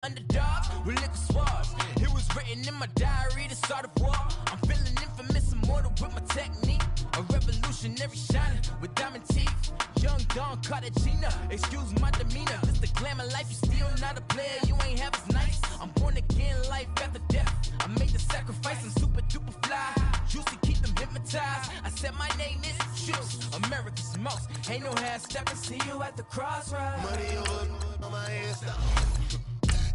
Underdog with liquor swabs. It was written in my diary to start a war. I'm feeling infamous, immortal with my technique. A revolutionary shining with diamond teeth. Young Don Cartagena, excuse my demeanor. This the glamour life, you still not a player, you ain't half as nice. I'm born again, life after death. I made the sacrifice, I'm super duper fly. Used to keep them hypnotized. I said my name is Juice, America's most. Ain't no half stepping, see you at the crossroads. Money over on my hairstyle.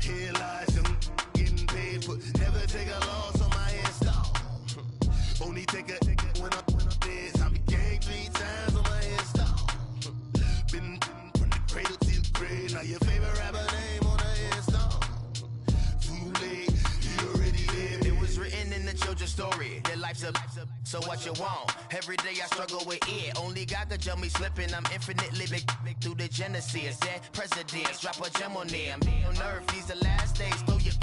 Here lies young, getting paid, but never take a loss on my hairstyle. Only take a when I'm dead. I be gang 3 times on my hairstyle. Been from the cradle to the grave. Now your favorite rapper name on the hairstyle. Too late, you already lived. It was written in the children's story. Their life's a so what you want? Every day I struggle with it. Only God could jump me slipping. I'm infinitely big through the genesis. Dead presidents, drop a gem on them. On earth, these the last days. Throw your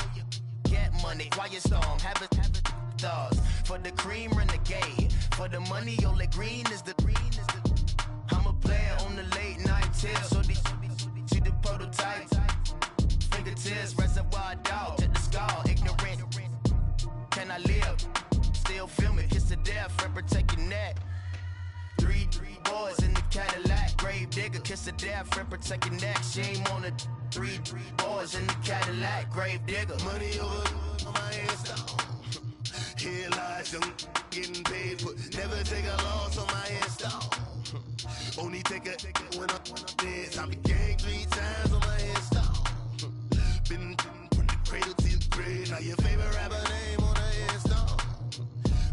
get money, quiet storm. Have it stars for the cream renegade. For the money, only green is the. I'm a player on the late night tips. So they see the prototype. Fingertips, reservoir dog. Check the skull, ignorant. Can I live? Still film it, kiss to death, friend protect your neck. 3 boys in the Cadillac, grave digger, kiss to death, friend protect your neck. Shame on the 3 boys in the Cadillac, grave digger. Money over on my hairstyle. Here lies young, getting paid, but never take a loss on my hairstyle. Only take a when I'm dead. I be gang 3 times on my hairstyle. Been from the cradle to the grave. Now your favorite rapper name on the hairstyle.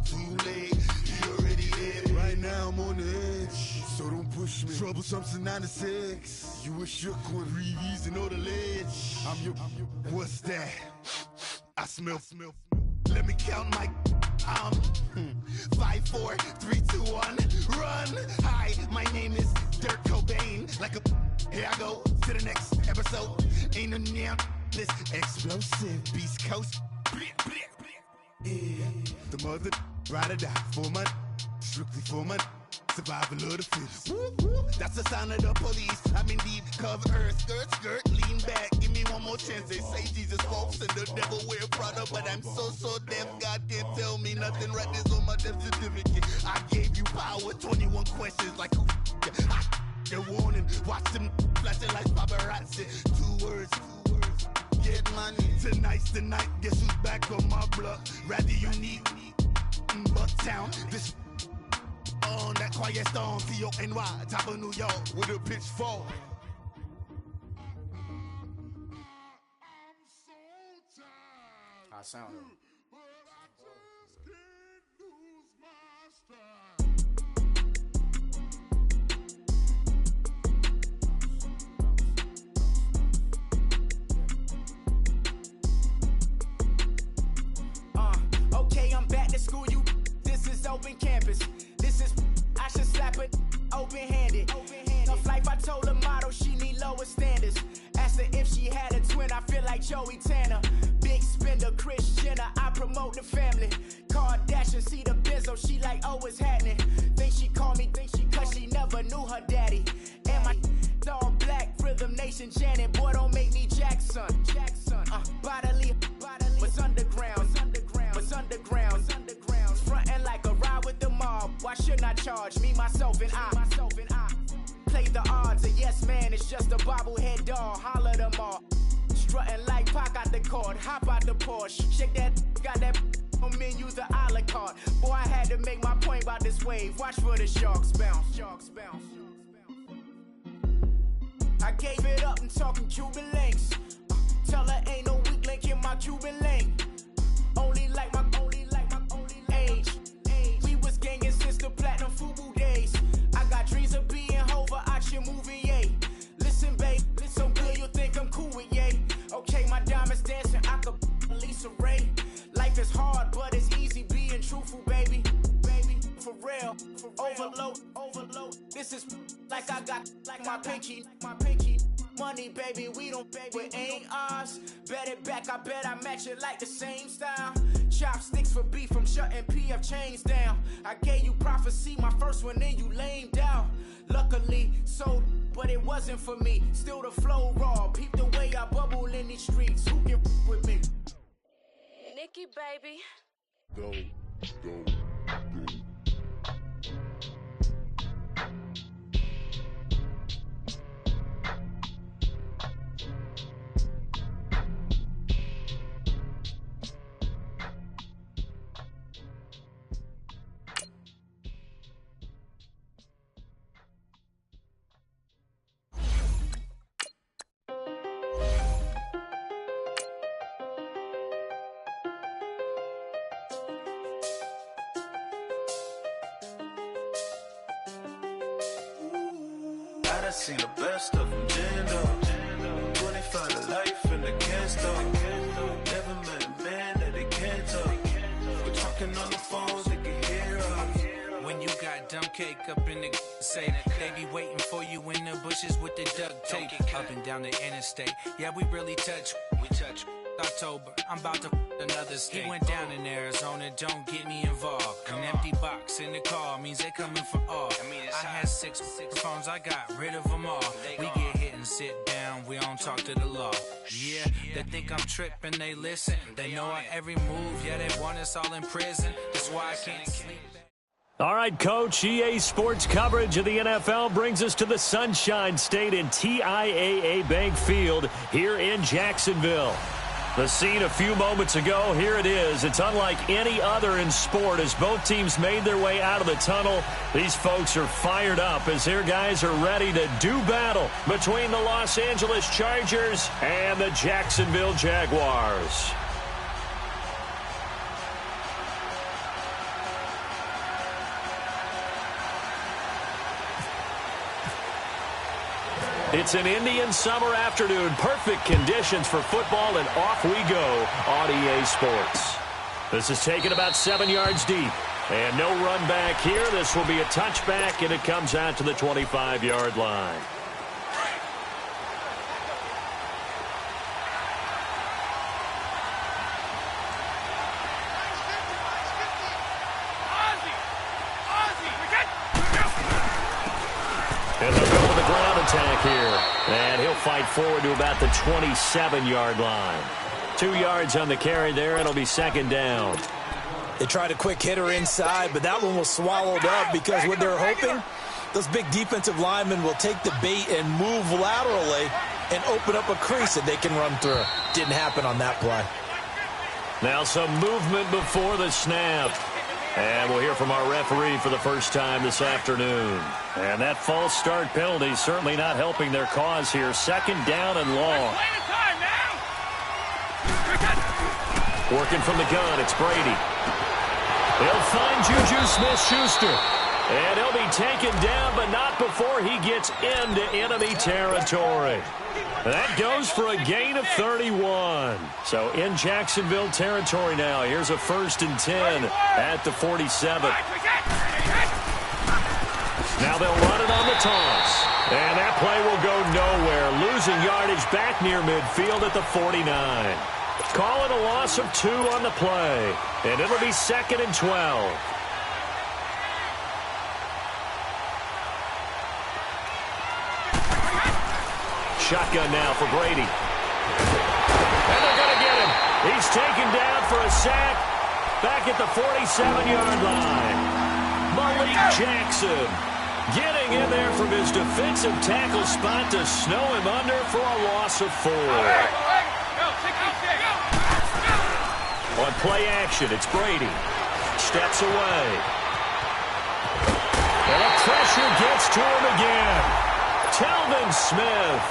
Too late, you already lived. Right now I'm on the edge, so don't push me. Troublesome to 9 to 6. You a shook one, breathe and know the ledge. I'm your, what's that? I smell. Let me count my 5, 4, 3, 2, 1, run. Hi, my name is Dirk Cobain. Like a, here I go to the next episode. Ain't no damn this explosive Beast Coast. Yeah. The mother ride or die for money, strictly for money. Survival of the fittest. That's the sound of the police. I'm in deep cover earth, skirt, lean back. Give me one more chance. They say Jesus walks and the devil wear Prada, but I'm so deaf. God can't tell me nothing. Right there's on my death certificate. I gave you power. 21 questions like who? They're warning. Watch them flashing like paparazzi. 2 words. Get money. Tonight's the night. Guess who's back on my block? Rather unique. Bucktown. This. On that quiet storm, T-O-N-Y, top of New York, with a pitchfork. I sound it. Okay, I'm back to school, you. This is open campus. I should slap it open-handed. Tough life, I told her motto, she need lower standards. Asked her if she had a twin, I feel like Joey Tanner. Big spender, Kris Jenner, I promote the family. Kardashian, see the Benzo, she like, oh, it's happening. Think she called me, cause she never knew her daddy. And my all black, Rhythm Nation, Janet, boy, don't make me Jackson. Bodily, was underground. Frontin' like a ride with the mob. Why shouldn't I charge me, myself, and I? Play the odds, a yes man, it's just a bobblehead doll. Holler them all. Strutting like Pac out the court, hop out the Porsche. Shake that, got that on menu, the a la carte. Boy, I had to make my point about this wave. Watch for the sharks bounce. I gave it up and talking Cuban links. Tell her ain't no weak link in my Cuban link. Only like my age. We was gangin' since the platinum FUBU days. I got dreams of being Hova out your movie, yay. Listen, babe, so good you'll think I'm cool with yay. Okay, my diamonds dancing, I could Lisa Ray. Life is hard, but it's easy being truthful, baby. For real, overload. This is like I got like my pinky. Money, baby, we don't pay, but ain't ours. Bet it back, I bet I match it like the same style. Chopsticks for beef, from shutting PF chains down. I gave you prophecy, my first one, then you lamed out. Luckily, so, but it wasn't for me. Still the flow raw. Peep the way I bubble in these streets. Who can with me? Nikki, baby. Go. I seen the best of them, Jando. 25 to life in the can't stop. Never met a man that they can't talk. We're talking on the phones, they can hear us. When you got dumb cake up in the say that they be waiting for you in the bushes with the duct tape up and down the interstate. Yeah, we really touch. We touch. October, I'm about to another state. He went down in Arizona, don't get me involved. An empty box in the car means they coming for all. I had six phones, I got rid of them all. We get hit and sit down, we don't talk to the law. Yeah, they think I'm tripping, they listen. They know our every move, yeah, they want us all in prison. That's why I can't sleep. All right, Coach, EA Sports coverage of the NFL brings us to the Sunshine State in TIAA Bank Field here in Jacksonville. The scene a few moments ago, here it is. It's unlike any other in sport as both teams made their way out of the tunnel. These folks are fired up as their guys are ready to do battle between the Los Angeles Chargers and the Jacksonville Jaguars. It's an Indian summer afternoon. Perfect conditions for football, and off we go on EA Sports. This is taken about 7 yards deep. And no run back here. This will be a touchback, and it comes out to the 25-yard line. And they'll go with the ground attack here. And he'll fight forward to about the 27-yard line. 2 yards on the carry there. It'll be second down. They tried a quick hitter inside, but that one was swallowed up because what they're hoping, those big defensive linemen will take the bait and move laterally and open up a crease that they can run through. Didn't happen on that play. Now some movement before the snap. And we'll hear from our referee for the first time this afternoon. And that false start penalty certainly not helping their cause here. Second down and long. Working from the gun, it's Brady. He'll find Juju Smith-Schuster. And he'll be taken down, but not before he gets into enemy territory. That goes for a gain of 31. So in Jacksonville territory now. Here's a 1st and 10 at the 47. Now they'll run it on the toss. And that play will go nowhere. Losing yardage back near midfield at the 49. Call it a loss of 2 on the play. And it'll be 2nd and 12. Shotgun now for Brady. And they're going to get him. He's taken down for a sack back at the 47-yard line. Malik Jackson getting in there from his defensive tackle spot to snow him under for a loss of 4. On play action, it's Brady. Steps away. And the pressure gets to him again. Telvin Smith.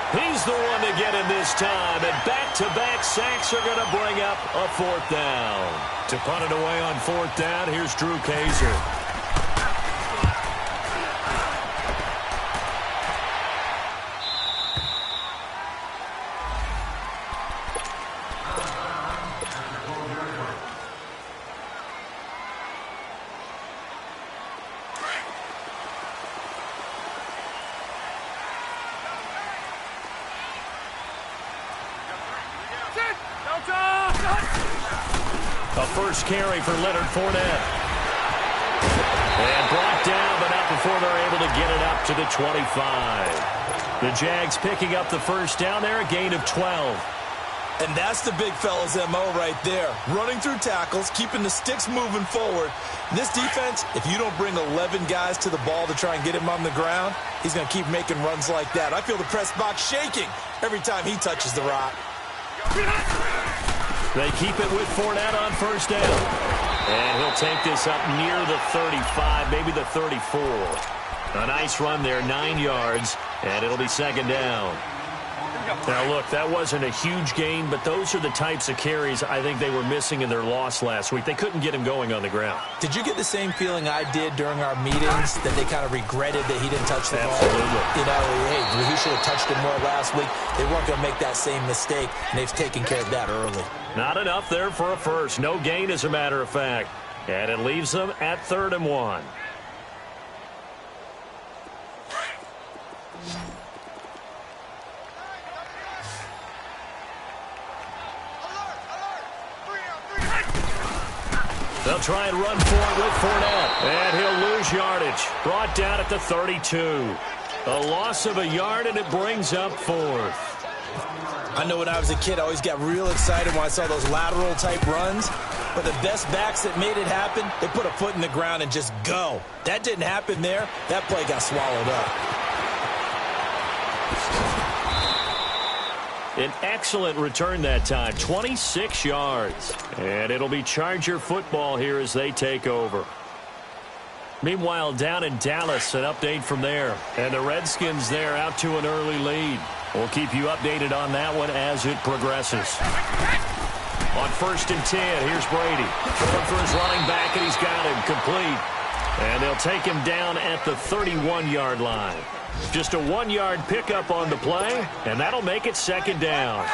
He's the one to get in this time, and back-to-back sacks are going to bring up a 4th down. To punt it away on 4th down, here's Drew Kaiser. A first carry for Leonard Fournette. And brought down, but not before they're able to get it up to the 25. The Jags picking up the first down there, a gain of 12. And that's the big fella's MO right there. Running through tackles, keeping the sticks moving forward. This defense, if you don't bring 11 guys to the ball to try and get him on the ground, he's going to keep making runs like that. I feel the press box shaking every time he touches the rock. They keep it with Fournette on first down. And he'll take this up near the 35, maybe the 34. A nice run there, 9 yards, and it'll be second down. Now, look, that wasn't a huge gain, but those are the types of carries I think they were missing in their loss last week. They couldn't get him going on the ground. Did you get the same feeling I did during our meetings, that they kind of regretted that he didn't touch the ball? Absolutely. You know, hey, he should have touched it more last week. They weren't going to make that same mistake, and they've taken care of that early. Not enough there for a first. No gain, as a matter of fact. And it leaves them at 3rd and 1. They'll try and run for it with Fournette. And he'll lose yardage. Brought down at the 32. A loss of a yard, and it brings up 4th. I know when I was a kid, I always got real excited when I saw those lateral-type runs. But the best backs that made it happen, they put a foot in the ground and just go. That didn't happen there. That play got swallowed up. An excellent return that time, 26 yards. And it'll be Charger football here as they take over. Meanwhile, down in Dallas, an update from there. And the Redskins there out to an early lead. We'll keep you updated on that one as it progresses. On 1st and 10, here's Brady. Going for his running back, and he's got him complete. And they'll take him down at the 31-yard line. Just a 1-yard pickup on the play, and that'll make it second down.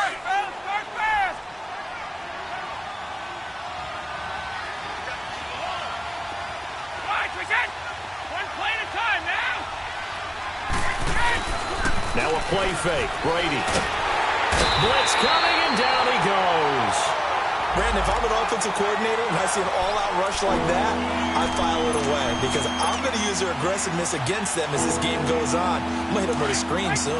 Now a play fake. Brady. Blitz coming, and down he goes. Brandon, if I'm an offensive coordinator and I see an all-out rush like that, I file it away because I'm going to use their aggressiveness against them as this game goes on. I'm going to hit them with a screen soon.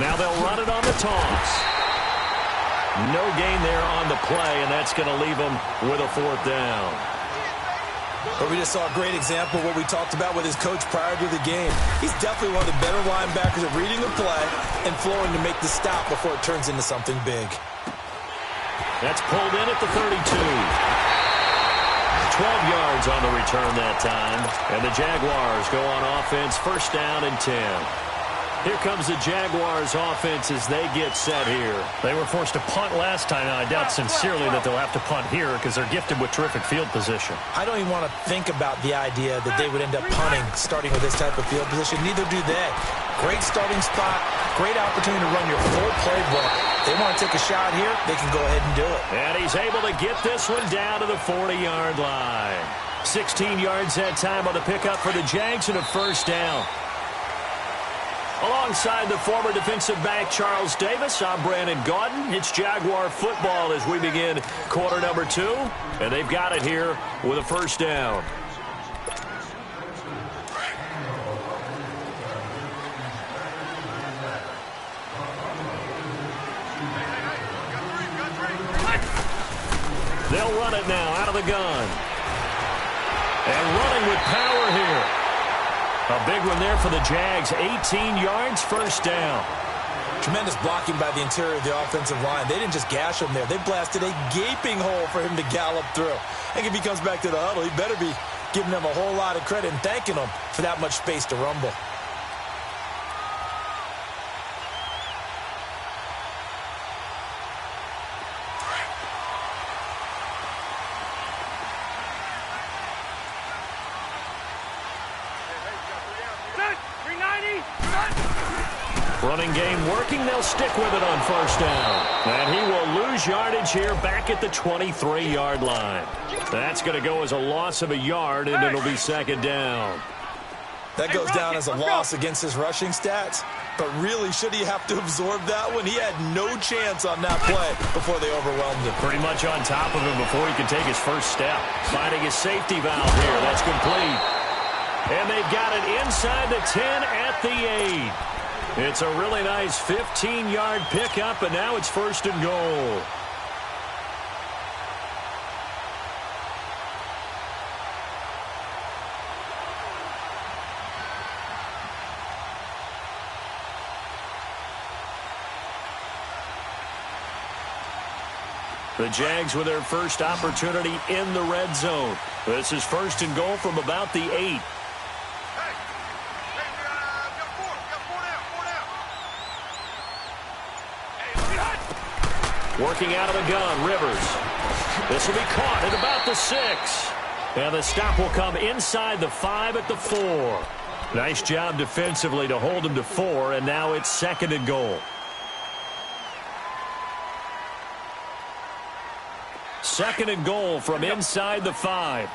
Now they'll run it on the toss. No gain there on the play, and that's going to leave them with a 4th down. But we just saw a great example of what we talked about with his coach prior to the game. He's definitely one of the better linebackers at reading the play and flowing to make the stop before it turns into something big. That's pulled in at the 32. 12 yards on the return that time. And the Jaguars go on offense, 1st down and 10. Here comes the Jaguars offense as they get set here. They were forced to punt last time. Now, I doubt sincerely that they'll have to punt here because they're gifted with terrific field position. I don't even want to think about the idea that they would end up punting starting with this type of field position. Neither do they. Great starting spot, great opportunity to run your full playbook. They want to take a shot here, they can go ahead and do it. And he's able to get this one down to the 40-yard line. 16 yards that time on the pickup for the Jags and a 1st down. Alongside the former defensive back Charles Davis, I'm Brandon Gaudin. It's Jaguar football as we begin quarter number 2. And they've got it here with a 1st down. They'll run it now out of the gun. And running with power here. A big one there for the Jags. 18 yards, 1st down. Tremendous blocking by the interior of the offensive line. They didn't just gash him there. They blasted a gaping hole for him to gallop through. I think if he comes back to the huddle, he better be giving them a whole lot of credit and thanking them for that much space to rumble. Running game working. They'll stick with it on 1st down. And he will lose yardage here back at the 23-yard line. That's going to go as a loss of a yard, and it'll be 2nd down. That goes down as a loss against his rushing stats. But really, should he have to absorb that one? He had no chance on that play before they overwhelmed him. Pretty much on top of him before he could take his first step. Finding his safety valve here. That's complete. And they've got it inside the 10 at the 8. It's a really nice 15-yard pickup, and now it's 1st and goal. The Jags with their first opportunity in the red zone. This is 1st and goal from about the 8. Working out of the gun, Rivers. This will be caught at about the 6. And the stop will come inside the 5 at the 4. Nice job defensively to hold him to 4, and now it's 2nd and goal. 2nd and goal from inside the 5.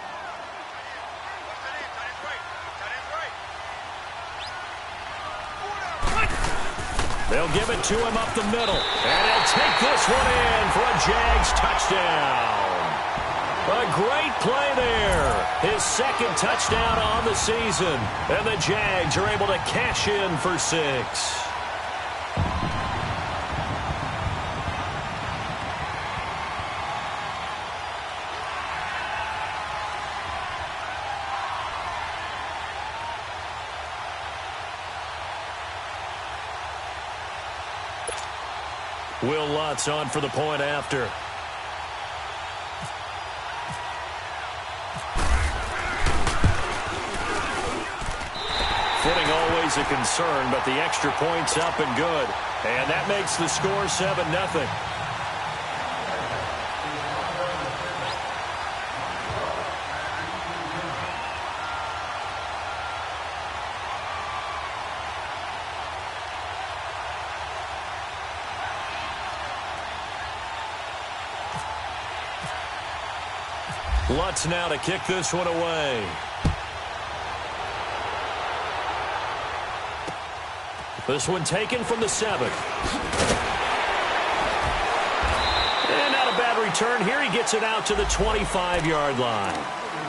They'll give it to him up the middle. And he'll take this one in for a Jags touchdown. A great play there. His 2nd touchdown on the season. And the Jags are able to cash in for 6. Will Lutz on for the point after. Footing always a concern, but the extra point's up and good. And that makes the score 7-0. Lutz now to kick this one away. This one taken from the 7. And not a bad return here. He gets it out to the 25-yard line.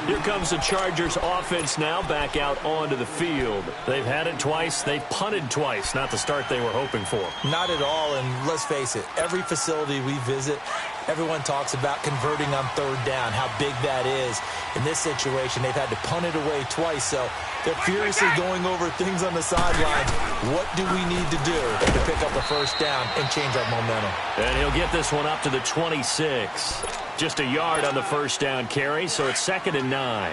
Here comes the Chargers offense now back out onto the field. They've had it twice. They've punted twice. Not the start they were hoping for. Not at all, and let's face it, every facility we visit, everyone talks about converting on 3rd down, how big that is. In this situation, they've had to punt it away twice, so they're furiously going over things on the sidelines. What do we need to do to pick up a 1st down and change our momentum? And he'll get this one up to the 26. Just a yard on the 1st down carry, so it's 2nd and 9.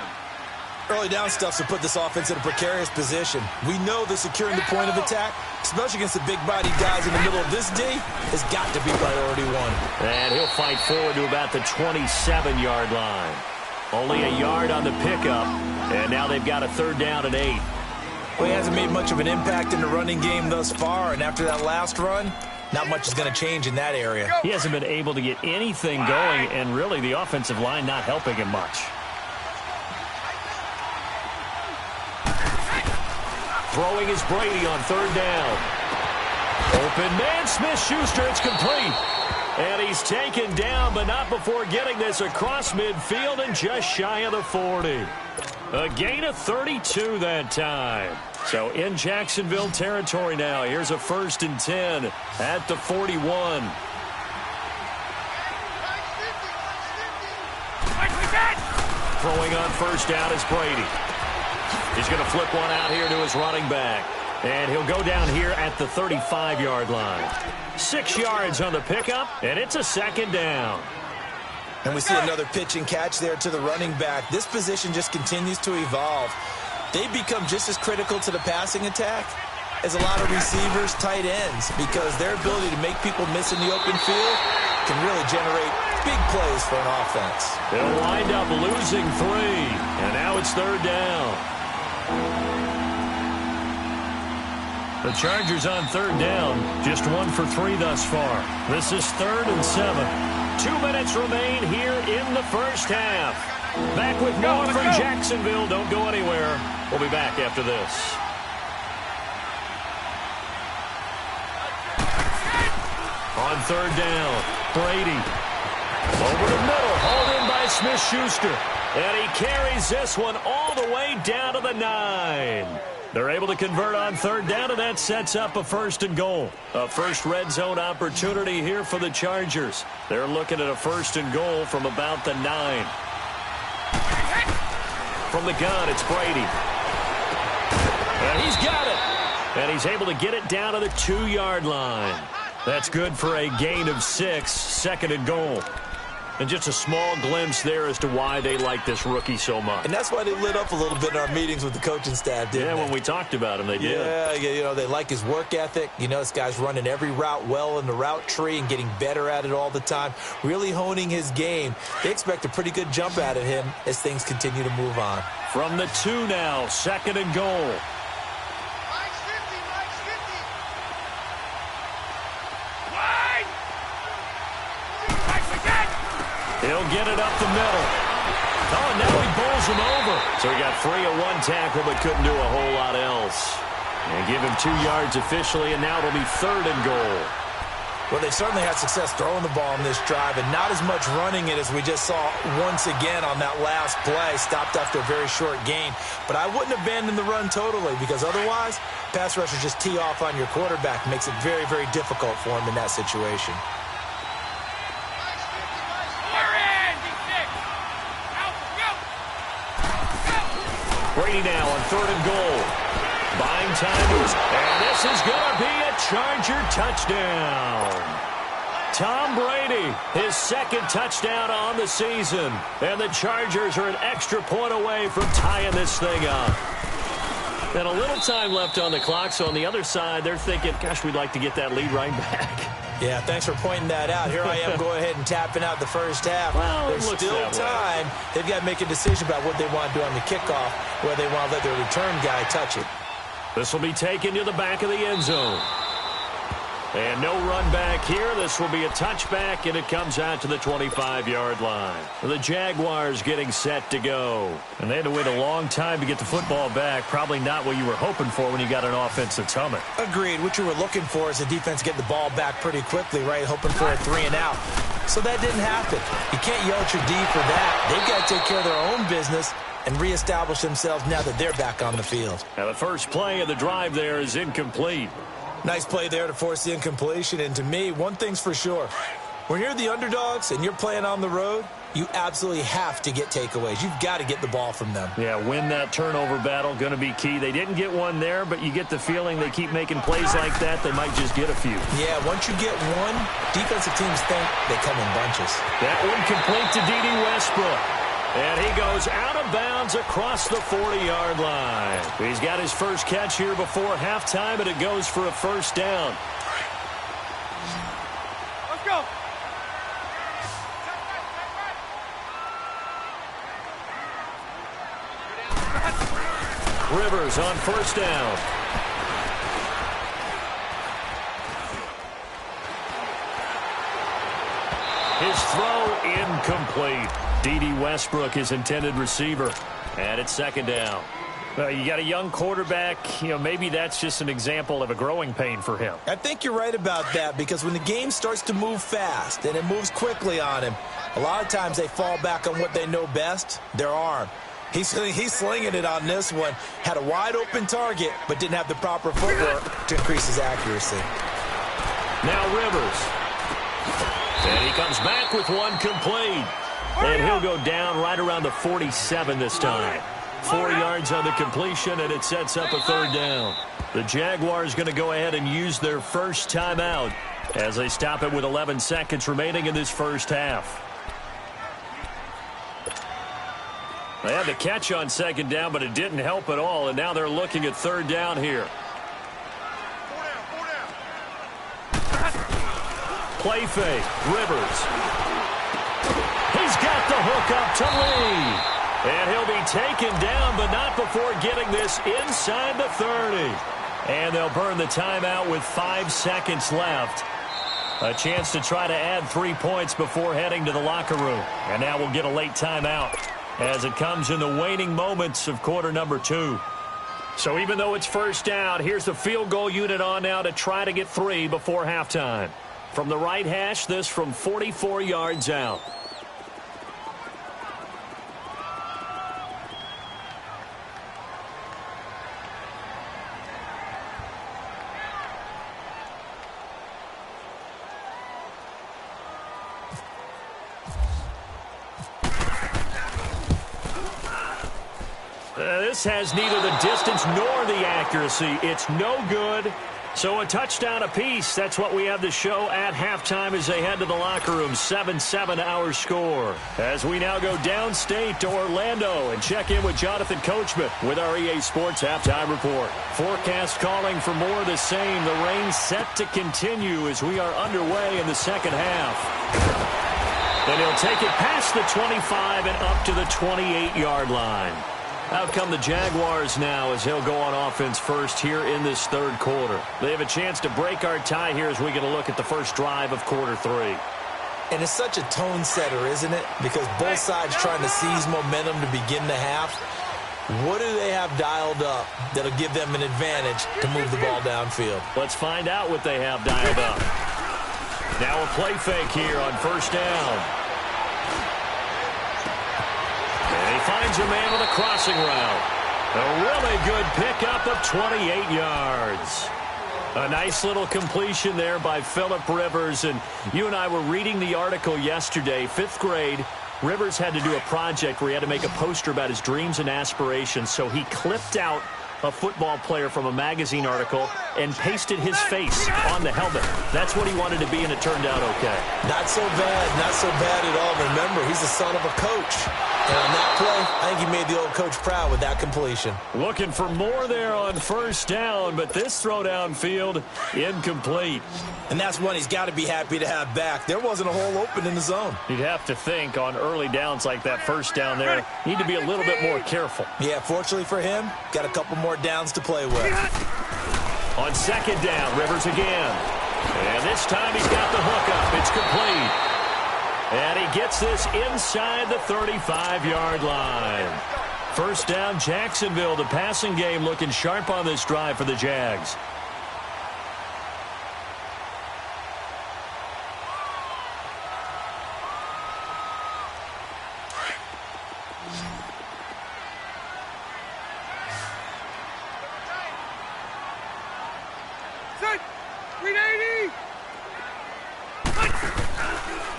Early down stuff to put this offense in a precarious position. We know that securing the point of attack, especially against the big-bodied guys in the middle of this D, has got to be priority 1. And he'll fight forward to about the 27-yard line. Only a yard on the pickup, and now they've got a 3rd down and 8. Well, he hasn't made much of an impact in the running game thus far, and after that last run, not much is going to change in that area. He hasn't been able to get anything going, and really the offensive line not helping him much. Throwing is Brady on 3rd down. Open man, Smith-Schuster, it's complete. And he's taken down, but not before getting this across midfield and just shy of the 40. A gain of 32 that time. So in Jacksonville territory now. Here's a 1st and 10 at the 41. Throwing on 1st down is Brady. He's going to flip one out here to his running back. And he'll go down here at the 35-yard line. 6 yards on the pickup, and it's a 2nd down. And we see another pitch and catch there to the running back. This position just continues to evolve. They become just as critical to the passing attack as a lot of receivers, tight ends, because their ability to make people miss in the open field can really generate big plays for an offense. They'll wind up losing 3, and now it's 3rd down. The Chargers on 3rd down, just 1 for 3 thus far. This is 3rd and 7. 2 minutes remain here in the 1st half. Back with more from Jacksonville. Don't go anywhere. We'll be back after this. On third down, Brady. Over the middle, hauled in by Smith-Schuster. And he carries this one all the way down to the 9. They're able to convert on third down, and that sets up a 1st and goal. A first red zone opportunity here for the Chargers. They're looking at a 1st and goal from about the 9. From the gun, it's Brady. And he's got it. And he's able to get it down to the 2-yard line. That's good for a gain of 6, 2nd and goal. And just a small glimpse there as to why they like this rookie so much. And that's why they lit up a little bit in our meetings with the coaching staff, didn't they? Yeah, when we talked about him, they did. Yeah, they like his work ethic. This guy's running every route well in the route tree and getting better at it all the time, really honing his game. They expect a pretty good jump out of him as things continue to move on. From the 2 now, 2nd and goal. He'll get it up the middle. Oh, and now he bowls him over. So he got free of 1 tackle but couldn't do a whole lot else. And give him 2 yards officially, and now it'll be 3rd and goal. Well, they certainly had success throwing the ball in this drive, and not as much running it as we just saw once again on that last play. Stopped after a very short gain. But I wouldn't abandon the run totally, because otherwise, pass rushers just tee off on your quarterback. Makes it very, very difficult for him in that situation. Brady now on 3rd and goal. Buying time moves, and this is going to be a Charger touchdown. Tom Brady, his 2nd touchdown on the season. And the Chargers are an extra point away from tying this thing up. And a little time left on the clock, so on the other side, they're thinking, gosh, we'd like to get that lead right back. Yeah, thanks for pointing that out. Here I am going ahead and tapping out the first half. Well, there's still time. They've got to make a decision about what they want to do on the kickoff, whether they want to let their return guy touch it. This will be taken to the back of the end zone. And no run back here. This will be a touchback, and it comes out to the 25-yard line. The Jaguars getting set to go. And they had to wait a long time to get the football back. Probably not what you were hoping for when you got an offense that's humming. Agreed. What you were looking for is the defense get the ball back pretty quickly, right? Hoping for a 3 and out. So that didn't happen. You can't yell at your D for that. They've got to take care of their own business and reestablish themselves now that they're back on the field. Now the first play of the drive there is incomplete. Nice play there to force the incompletion. And to me, one thing's for sure. When you're the underdogs and you're playing on the road, you absolutely have to get takeaways. You've got to get the ball from them. Yeah, win that turnover battle, going to be key. They didn't get one there, but you get the feeling they keep making plays like that, they might just get a few. Yeah, once you get one, defensive teams think they come in bunches. That one complete to D.D. Westbrook. And he goes out of bounds across the 40-yard line. He's got his first catch here before halftime, and it goes for a 1st down. Let's go. Rivers on 1st down. His throw incomplete. D.D. Westbrook, his intended receiver. And it's 2nd down. You got a young quarterback. Maybe that's just an example of a growing pain for him. I think you're right about that, because when the game starts to move fast and it moves quickly on him, a lot of times they fall back on what they know best, their arm. He's slinging it on this one. Had a wide open target, but didn't have the proper footwork to increase his accuracy. Now Rivers. And he comes back with one complete. And he'll go down right around the 47 this time. 4 yards on the completion, and it sets up a 3rd down. The Jaguars going to go ahead and use their first timeout as they stop it with 11 seconds remaining in this first half. They had the catch on 2nd down, but it didn't help at all, and now they're looking at 3rd down here. Play fake. Rivers. He's got the hook up to Lee. And he'll be taken down, but not before getting this inside the 30. And they'll burn the timeout with 5 seconds left. A chance to try to add 3 points before heading to the locker room. And now we'll get a late timeout as it comes in the waning moments of quarter number 2. So even though it's first down, here's the field goal unit on now to try to get 3 before halftime. From the right hash, this from 44 yards out. This has neither the distance nor the accuracy. It's no good. So a touchdown apiece. That's what we have to show at halftime as they head to the locker room. 7-7 our score. As we now go downstate to Orlando and check in with Jonathan Coachman with our EA Sports Halftime Report. Forecast calling for more of the same. The rain set to continue as we are underway in the second half. And he'll take it past the 25 and up to the 28-yard line. Out come the Jaguars now as he'll go on offense first here in this third quarter. They have a chance to break our tie here as we get a look at the first drive of quarter 3. And it's such a tone setter, isn't it? Because both sides trying to seize momentum to begin the half. What do they have dialed up that'll give them an advantage to move the ball downfield? Let's find out what they have dialed up. Now a play fake here on first down. And he finds a man with a crossing route. A really good pickup of 28 yards. A nice little completion there by Phillip Rivers. And you and I were reading the article yesterday, 5th grade. Rivers had to do a project where he had to make a poster about his dreams and aspirations. So he clipped out a football player from a magazine article and pasted his face on the helmet. That's what he wanted to be, and it turned out okay. Not so bad at all. Remember, he's the son of a coach. And on that play, I think he made the old coach proud with that completion. Looking for more there on first down, but this throw downfield incomplete. And that's one he's got to be happy to have back. There wasn't a hole open in the zone. You'd have to think on early downs like that first down there, need to be a little bit more careful. Yeah, fortunately for him, got a couple more downs to play with. On second down, Rivers again. And this time he's got the hook up. It's complete. And he gets this inside the 35-yard line. First down, Jacksonville. The passing game looking sharp on this drive for the Jags.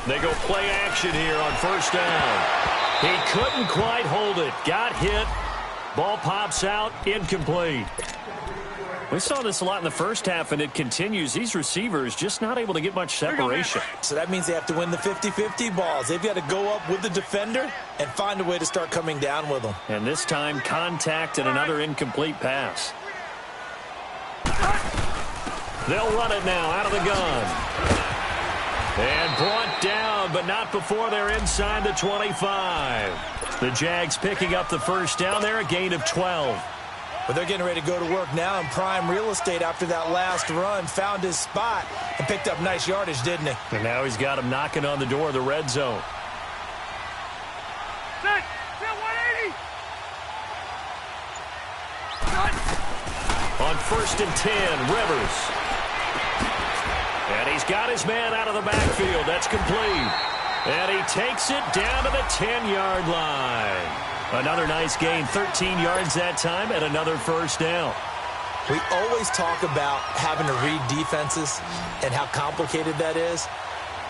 They go play action here on first down. He couldn't quite hold it. Got hit. Ball pops out. Incomplete. We saw this a lot in the first half, and it continues. These receivers just not able to get much separation. So that means they have to win the 50-50 balls. They've got to go up with the defender and find a way to start coming down with them. And this time, contact and another incomplete pass. They'll run it now out of the gun. And brought down, but not before they're inside the 25. The Jags picking up the first down there, a gain of 12. But they're getting ready to go to work now in prime real estate after that last run. Found his spot and picked up nice yardage, didn't he? And now he's got him knocking on the door of the red zone. Set 180. On first and 10, Rivers. And he's got his man out of the backfield. That's complete. And he takes it down to the 10-yard line. Another nice gain, 13 yards that time, and another first down. We always talk about having to read defenses and how complicated that is.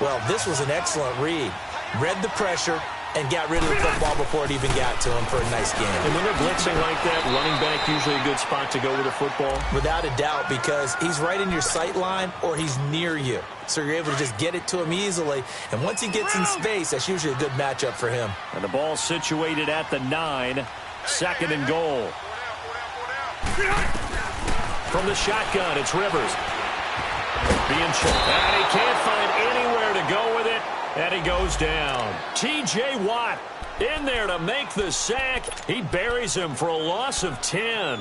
Well, this was an excellent read. Read the pressure and got rid of the football before it even got to him for a nice game. And when they're blitzing like that, running back usually a good spot to go with a football? Without a doubt, because he's right in your sight line or he's near you. So you're able to just get it to him easily. And once he gets in space, that's usually a good matchup for him. And the ball situated at the 9, second and goal. From the shotgun, it's Rivers. Being checked. And he can't find anywhere to go with it. And he goes down. T.J. Watt in there to make the sack. He buries him for a loss of 10.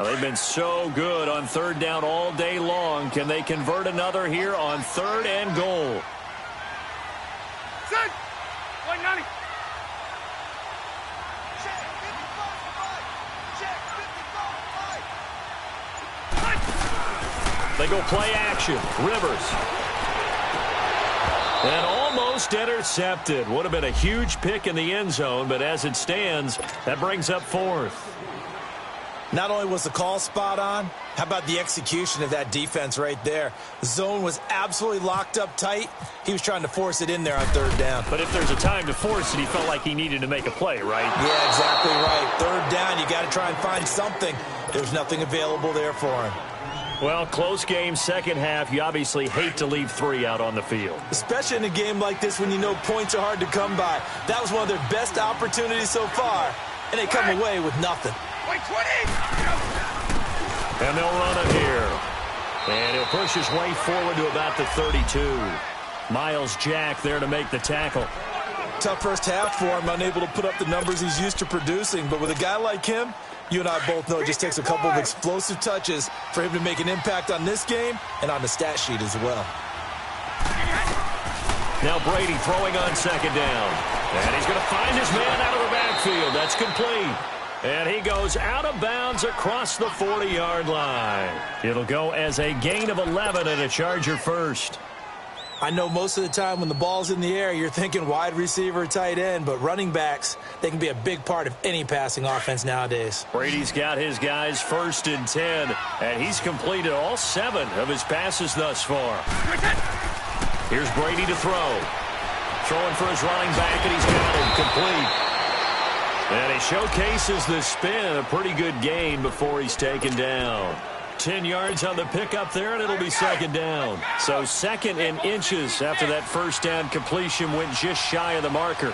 Well, they've been so good on third down all day long. Can they convert another here on third and goal? Set 190. They go play action. Rivers. And almost intercepted. Would have been a huge pick in the end zone, but as it stands, that brings up 4th. Not only was the call spot on, how about the execution of that defense right there? The zone was absolutely locked up tight. He was trying to force it in there on 3rd down. But if there's a time to force it, he felt like he needed to make a play, right? Yeah, exactly right. 3rd down, you got to try and find something. There's nothing available there for him. Well, close game, second half. You obviously hate to leave 3 out on the field. Especially in a game like this when you know points are hard to come by. That was one of their best opportunities so far, and they come away with nothing. And they'll run it here. And he'll push his way forward to about the 32. Miles Jack there to make the tackle. Tough first half for him, unable to put up the numbers he's used to producing. But with a guy like him, you and I both know it just takes a couple of explosive touches for him to make an impact on this game and on the stat sheet as well. Now Brady throwing on 2nd down. And he's going to find his man out of the backfield. That's complete. And he goes out of bounds across the 40-yard line. It'll go as a gain of 11 and a Charger first. I know most of the time when the ball's in the air, you're thinking wide receiver, tight end, but running backs, they can be a big part of any passing offense nowadays. Brady's got his guys 1st and 10, and he's completed all 7 of his passes thus far. Here's Brady to throw. Throwing for his running back, and he's got him complete. And he showcases the spin, a pretty good gain before he's taken down. 10 yards on the pickup there, and it'll be 2nd down. So 2nd and inches after that 1st down completion went just shy of the marker.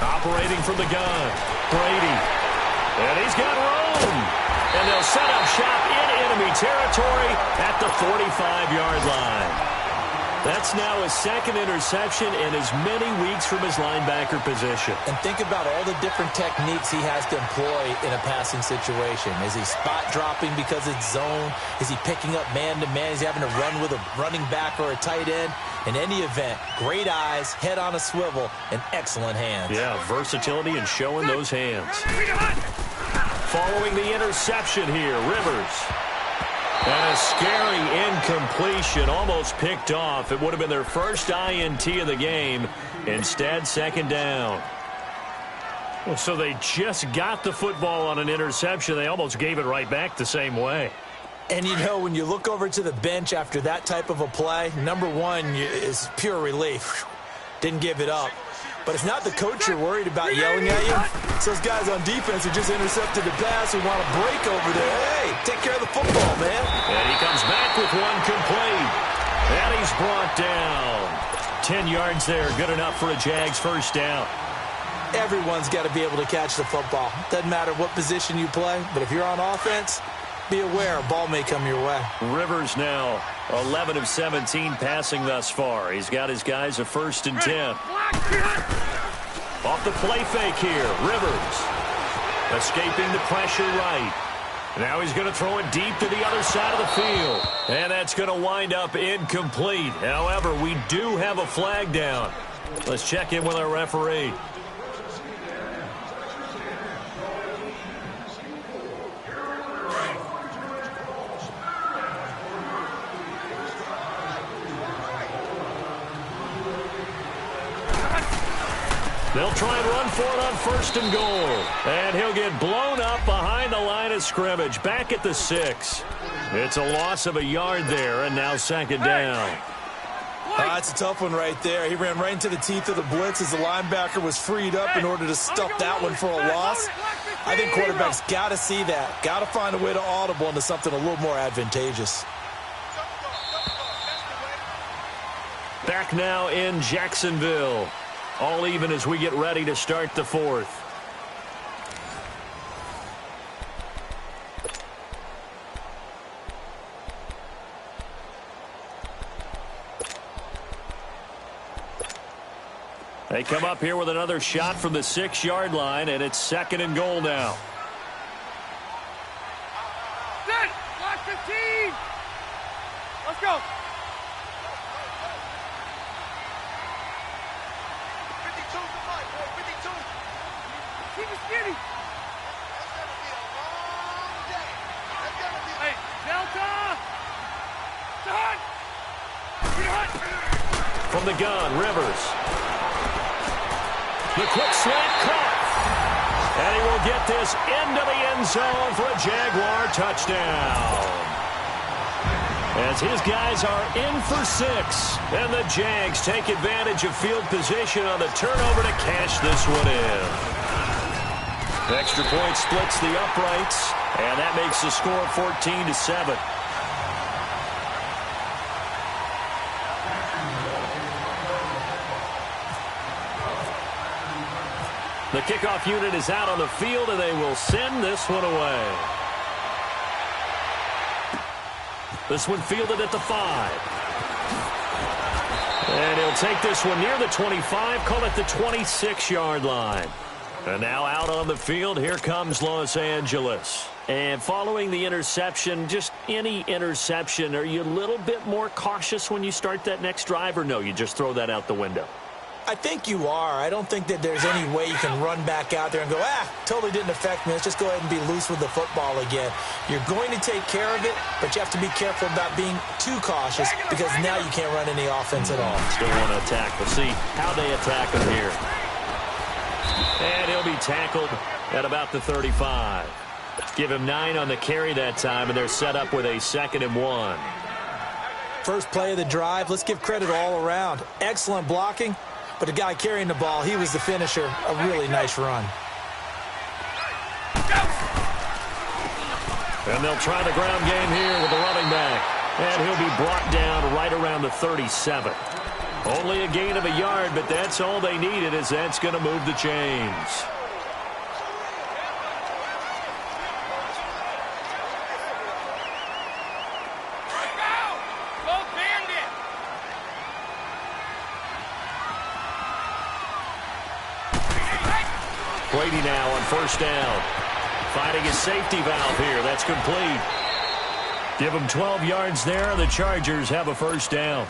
Operating from the gun, Brady. And he's got room. And they'll set up shop in enemy territory at the 45-yard line. That's now his 2nd interception in as many weeks from his linebacker position. And think about all the different techniques he has to employ in a passing situation. Is he spot dropping because it's zone? Is he picking up man-to-man? Is he having to run with a running back or a tight end? In any event, great eyes, head on a swivel, and excellent hands. Yeah, versatility and showing those hands. Following the interception here, Rivers. And a scary incompletion, almost picked off. It would have been their first INT of the game. Instead, 2nd down. Well, so they just got the football on an interception. They almost gave it right back the same way. And, you know, when you look over to the bench after that type of a play, number one is pure relief. Didn't give it up. But it's not the coach you're worried about yelling at you. It's those guys on defense who just intercepted the pass who want to break over there. Hey, take care of the football, man. And he comes back with one complete. And he's brought down. 10 yards there, good enough for a Jags 1st down. Everyone's got to be able to catch the football. Doesn't matter what position you play, but if you're on offense, be aware a ball may come your way. Rivers now 11 of 17 passing thus far. He's got his guys a 1st and 10. Off the play fake here, Rivers escaping the pressure right. Now he's going to throw it deep to the other side of the field. And that's going to wind up incomplete. However, we do have a flag down. Let's check in with our referee. They'll try and run for it on 1st and goal. And he'll get blown up behind the line of scrimmage. Back at the 6. It's a loss of a yard there, and now 2nd down. That's a tough one right there. He ran right into the teeth of the blitz as the linebacker was freed up in order to stuff that one for a loss. I think quarterbacks got to see that. Got to find a way to audible into something a little more advantageous. Back now in Jacksonville. All even as we get ready to start the 4th. They come up here with another shot from the 6-yard line, and it's 2nd and goal now. Set! Block 15! Let's go! Delta! Done! From the gun, Rivers. The quick slant caught. And he will get this into the end zone for a Jaguar touchdown. As his guys are in for 6. And the Jags take advantage of field position on the turnover to cash this one in. Extra point splits the uprights. And that makes the score 14-7. The kickoff unit is out on the field, and they will send this one away. This one fielded at the 5. And he'll take this one near the 25, call it the 26-yard line. And now out on the field, here comes Los Angeles. And following the interception, just any interception, are you a little bit more cautious when you start that next drive, or no, you just throw that out the window? I think you are. I don't think that there's any way you can run back out there and go, totally didn't affect me. Let's just go ahead and be loose with the football again. You're going to take care of it, but you have to be careful about being too cautious because now you can't run any offense at all. Still want to attack. We'll see how they attack him here. And he'll be tackled at about the 35. Give him 9 on the carry that time, and they're set up with a 2nd and 1. First play of the drive, let's give credit all around. Excellent blocking. But the guy carrying the ball, he was the finisher. A really nice run. And they'll try the ground game here with the running back. And he'll be brought down right around the 37. Only a gain of a yard, but that's all they needed, as that's going to move the chains. Brady now on first down. Finding his safety valve here. That's complete. Give him 12 yards there. The Chargers have a first down.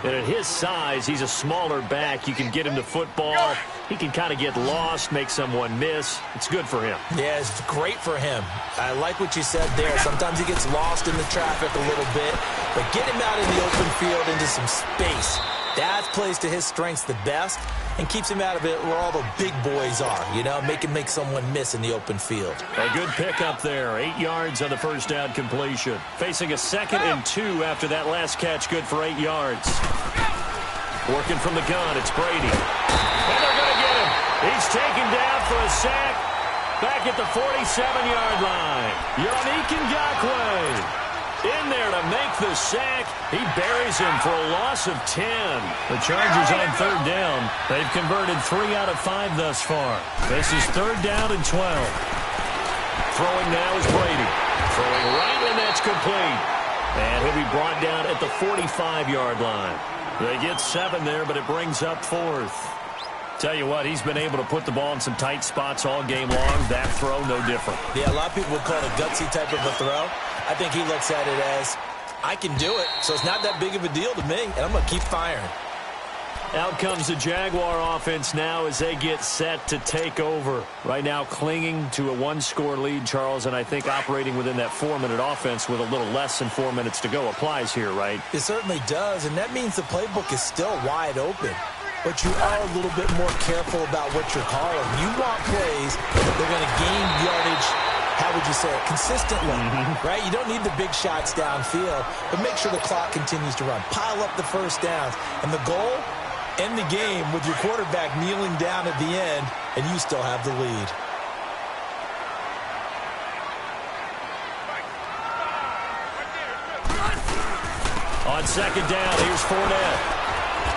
And at his size, he's a smaller back. You can get him the football. He can kind of get lost, make someone miss. It's good for him. Yeah, it's great for him. I like what you said there. Sometimes he gets lost in the traffic a little bit. But get him out in the open field into some space. That plays to his strengths the best and keeps him out of it where all the big boys are, you know, make someone miss in the open field. A good pickup there. 8 yards on the first down completion. Facing a 2nd and 2 after that last catch. Good for 8 yards. Working from the gun, it's Brady. And they're going to get him. He's taken down for a sack back at the 47-yard line. Yannick Ngakoue in there to make the sack. He buries him for a loss of 10. The Chargers on third down. They've converted 3 out of 5 thus far. This is 3rd down and 12. Throwing now is Brady. Throwing right, and that's complete. And he'll be brought down at the 45-yard line. They get 7 there, but it brings up 4th. Tell you what, he's been able to put the ball in some tight spots all game long. That throw, no different. Yeah, a lot of people would call it a gutsy type of a throw. I think he looks at it as, I can do it, so it's not that big of a deal to me, and I'm going to keep firing. Out comes the Jaguar offense now as they get set to take over. Right now clinging to a 1-score lead, Charles, and I think operating within that 4-minute offense with a little less than 4 minutes to go applies here, right? It certainly does, and that means the playbook is still wide open. But you are a little bit more careful about what you're calling. You want plays that are going to gain yardage, how would you say it, consistently, right? You don't need the big shots downfield, but make sure the clock continues to run. Pile up the first downs. And the goal, end the game with your quarterback kneeling down at the end, and you still have the lead. On second down, here's Fournette.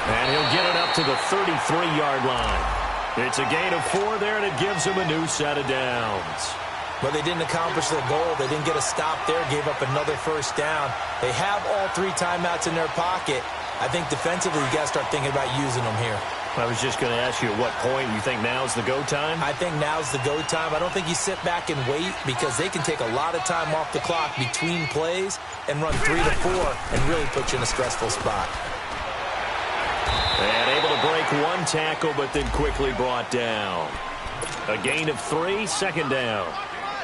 And he'll get it up to the 33-yard line. It's a gain of 4 there, and it gives him a new set of downs. But they didn't accomplish their goal. They didn't get a stop there, gave up another first down. They have all 3 timeouts in their pocket. I think defensively you got to start thinking about using them here. I was just going to ask you at what point you think now's the go time? I think now's the go time. I don't think you sit back and wait because they can take a lot of time off the clock between plays and run 3 to 4 and really put you in a stressful spot. And able to break 1 tackle, but then quickly brought down. A gain of 3, second down.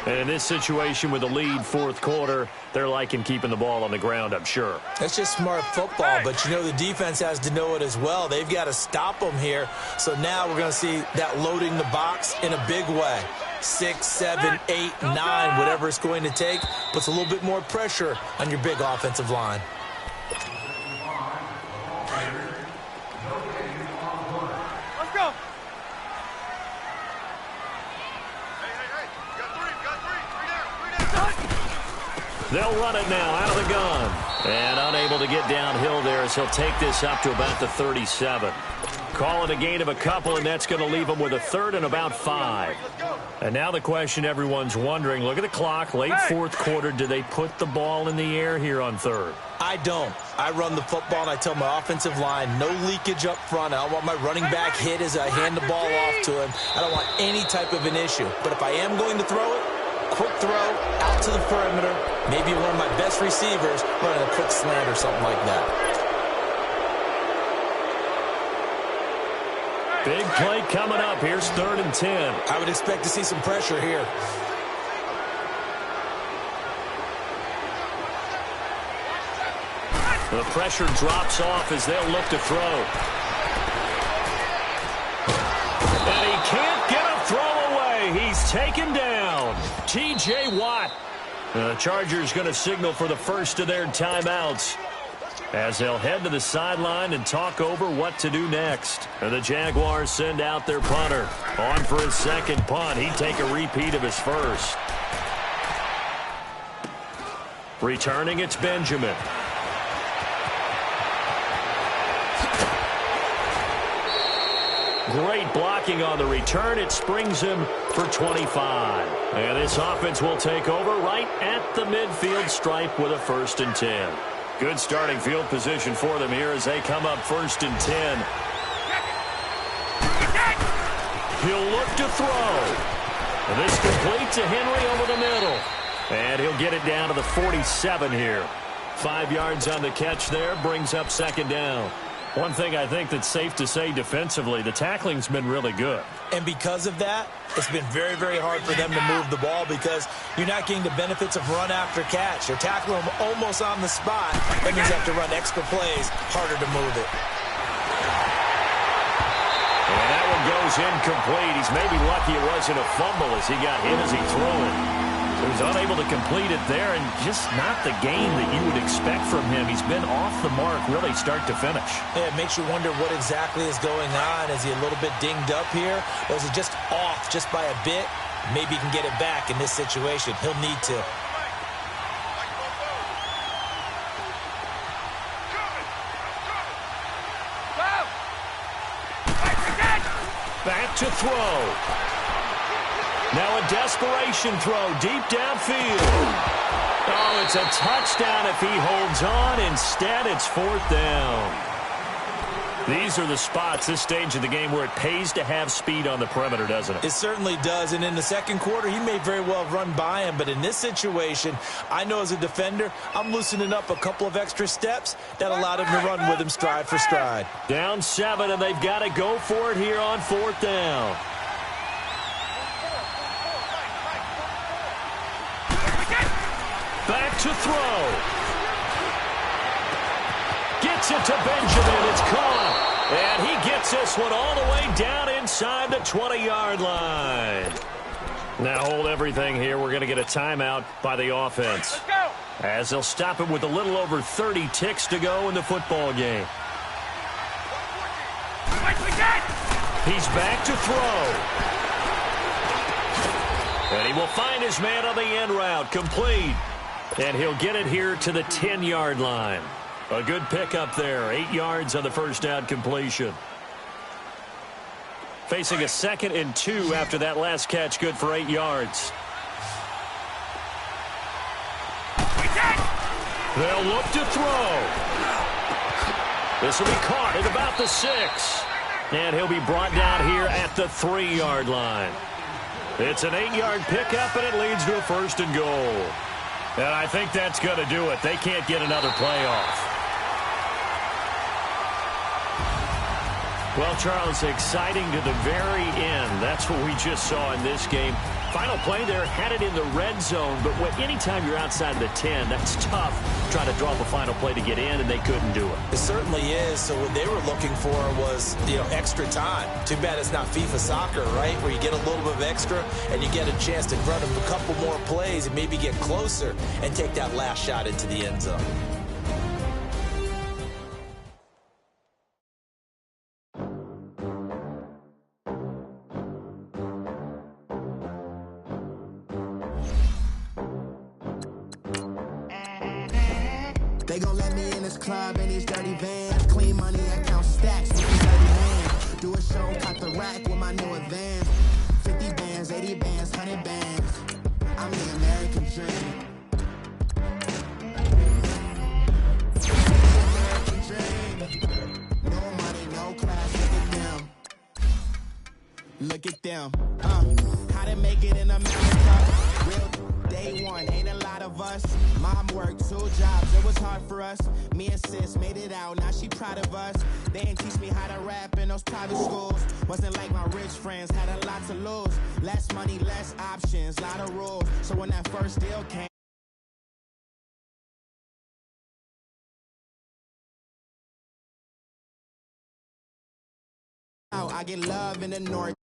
And in this situation with the lead fourth quarter, they're liking keeping the ball on the ground, I'm sure. That's just smart football, but you know the defense has to know it as well. They've got to stop them here. So now we're going to see that loading the box in a big way. 6, 7, 8, 9, whatever it's going to take, puts a little bit more pressure on your big offensive line. Let's go. They'll run it now out of the gun. And unable to get downhill there as he'll take this up to about the 37. Call it a gain of a couple, and that's going to leave him with a third and about 5. And now the question everyone's wondering, look at the clock, late fourth quarter, do they put the ball in the air here on third? I don't. I run the football, and I tell my offensive line, no leakage up front. I don't want my running back hit as I hand the ball off to him. I don't want any type of an issue. But if I am going to throw it, quick throw, out to the perimeter, maybe one of my best receivers running a quick slant or something like that. Big play coming up. Here's 3rd and 10. I would expect to see some pressure here. The pressure drops off as they'll look to throw. And he can't get a throw away. He's taken down. T.J. Watt. The Chargers going to signal for the first of their timeouts as they'll head to the sideline and talk over what to do next. And the Jaguars send out their punter. On for his second punt. He'd take a repeat of his first. Returning, it's Benjamin. Great blocking on the return. It springs him for 25. And this offense will take over right at the midfield stripe with a 1st and 10. Good starting field position for them here as they come up 1st and 10. He'll look to throw. And this complete to Henry over the middle. And he'll get it down to the 47 here. 5 yards on the catch there, brings up 2nd down. One thing I think that's safe to say defensively, the tackling's been really good. And because of that, it's been very, very hard for them to move the ball because you're not getting the benefits of run after catch. You're tackling them almost on the spot. That means you have to run extra plays, harder to move it. And that one goes incomplete. He's maybe lucky it wasn't a fumble as he got hit as he threw it. He was unable to complete it there, and just not the game that you would expect from him. He's been off the mark really start to finish. Yeah, it makes you wonder what exactly is going on. Is he a little bit dinged up here? Or is he just off just by a bit? Maybe he can get it back in this situation. He'll need to. Back to throw. Now a desperation throw deep downfield. Oh, it's a touchdown if he holds on. Instead, it's 4th down. These are the spots, this stage of the game, where it pays to have speed on the perimeter, doesn't it? It certainly does, and in the second quarter, he may very well run by him, but in this situation, I know as a defender, I'm loosening up a couple of extra steps that allowed him to run with him stride for stride. Down 7, and they've got to go for it here on 4th down. Back to throw. Gets it to Benjamin. It's caught. And he gets this one all the way down inside the 20-yard line. Now hold everything here. We're going to get a timeout by the offense. Let's go. As they'll stop it with a little over 30 ticks to go in the football game. He's back to throw. And he will find his man on the end route. Complete. And he'll get it here to the 10-yard line. A good pickup there. 8 yards on the first down completion. Facing a 2nd and 2 after that last catch. Good for 8 yards. They'll look to throw. This will be caught at about the 6. And he'll be brought down here at the 3-yard line. It's an 8-yard pickup, and it leads to a 1st and goal. And I think that's going to do it. They can't get another play off. Well, Charles, exciting to the very end. That's what we just saw in this game. Final play there, had it in the red zone, but anytime you're outside of the 10, that's tough trying to draw the final play to get in, and they couldn't do it. It certainly is. So what they were looking for was, extra time. Too bad it's not FIFA soccer, right, where you get a little bit of extra and you get a chance to run a couple more plays and maybe get closer and take that last shot into the end zone. They gon' let me in this club in these dirty vans. Clean money, I count stacks with these dirty hands. Do a show, cut the rack with my new advance. 50 bands, 80 bands, 100 bands. I'm the American dream. American dream. No money, no class, look at them. Look at them. How to make it in America. Real day one, ain't a lot of us. Mom worked 2 jobs, it was hard for us. Me and sis made it out, now she proud of us. They ain't teach me how to rap in those private schools. Wasn't like my rich friends, had a lot to lose. Less money, less options, lot of rules. So when that first deal came, I get love in the north.